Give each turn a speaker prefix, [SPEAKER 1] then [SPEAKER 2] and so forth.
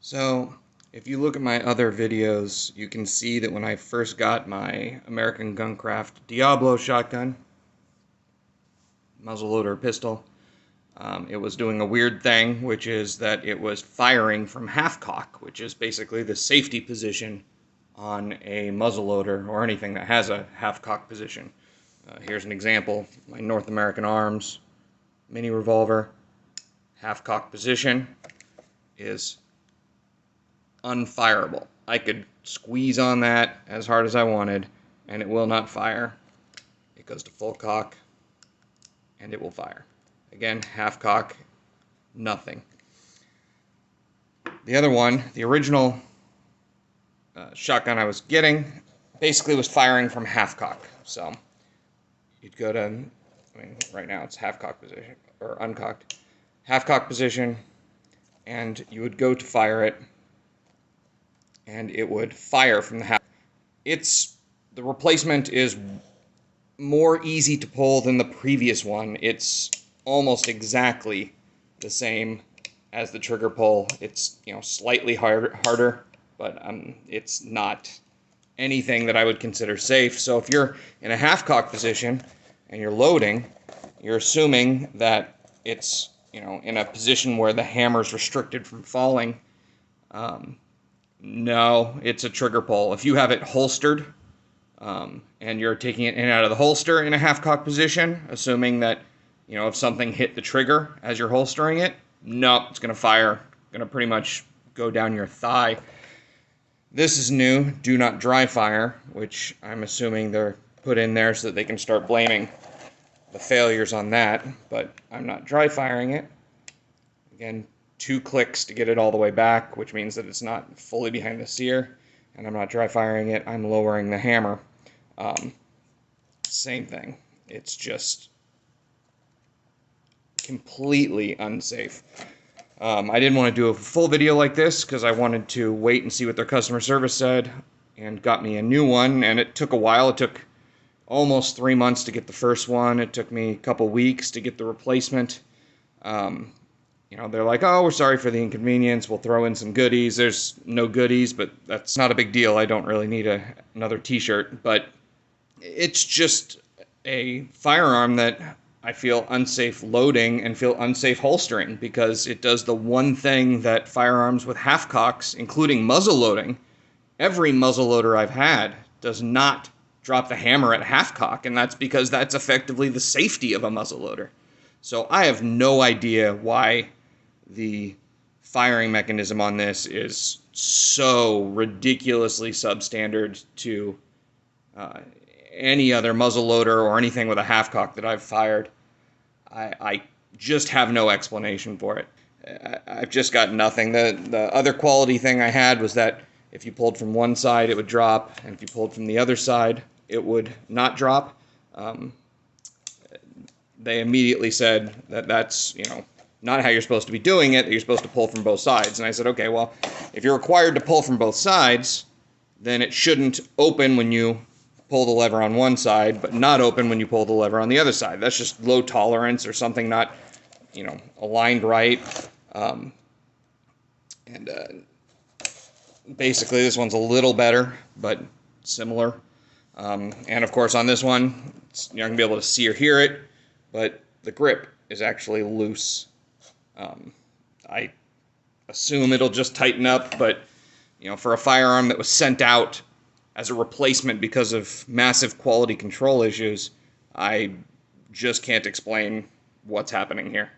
[SPEAKER 1] So, if you look at my other videos, you can see that when I first got my American Guncraft Diablo Shotgun, muzzleloader pistol, it was doing a weird thing, which is that it was firing from half-cock, which is basically the safety position on a muzzleloader or anything that has a half-cock position. Here's an example. My North American Arms mini revolver, half-cock position is unfireable. I could squeeze on that as hard as I wanted, and it will not fire. It goes to full cock, and it will fire. Again, half cock, nothing. The other one, the original shotgun I was getting, basically was firing from half cock. So you'd go to, right now it's half cock position, or uncocked, half cock position, and you would go to fire it, and it would fire from the half. The replacement is more easy to pull than the previous one. It's almost exactly the same as the trigger pull. It's, slightly harder, but it's not anything that I would consider safe. So if you're in a half cock position and you're loading, you're assuming that it's, in a position where the hammer's restricted from falling. No, it's a trigger pull. If you have it holstered, and you're taking it in and out of the holster in a half-cock position, assuming that, if something hit the trigger as you're holstering it, no, it's going to fire. Going to pretty much go down your thigh. This is new, do not dry fire, which I'm assuming they're put in there so that they can start blaming the failures on that, but I'm not dry firing it. Again, 2 clicks to get it all the way back, which means that it's not fully behind the sear, and I'm not dry firing it, I'm lowering the hammer. Same thing. It's just completely unsafe. I didn't want to do a full video like this because I wanted to wait and see what their customer service said, and got me a new one, and it took a while. It took almost 3 months to get the first one. It took me a couple weeks to get the replacement. They're like, oh, we're sorry for the inconvenience. We'll throw in some goodies. There's no goodies, but that's not a big deal. I don't really need another t-shirt. But it's just a firearm that I feel unsafe loading and feel unsafe holstering, because it does the one thing that firearms with half cocks, including muzzle loading, every muzzle loader I've had does not drop the hammer at half cock, and that's because that's effectively the safety of a muzzle loader. So I have no idea why the firing mechanism on this is so ridiculously substandard to any other muzzle loader or anything with a half cock that I've fired. I just have no explanation for it. I've just got nothing. The other quality thing I had was that if you pulled from one side, it would drop, and if you pulled from the other side, it would not drop. They immediately said that that's, not how you're supposed to be doing it, that you're supposed to pull from both sides. And I said, okay, well, if you're required to pull from both sides, then it shouldn't open when you pull the lever on one side, but not open when you pull the lever on the other side. That's just low tolerance or something not, aligned right. Basically, this one's a little better, but similar. And of course, on this one, you're not going to be able to see or hear it, but the grip is actually loose. I assume it'll just tighten up, but for a firearm that was sent out as a replacement because of massive quality control issues, I just can't explain what's happening here.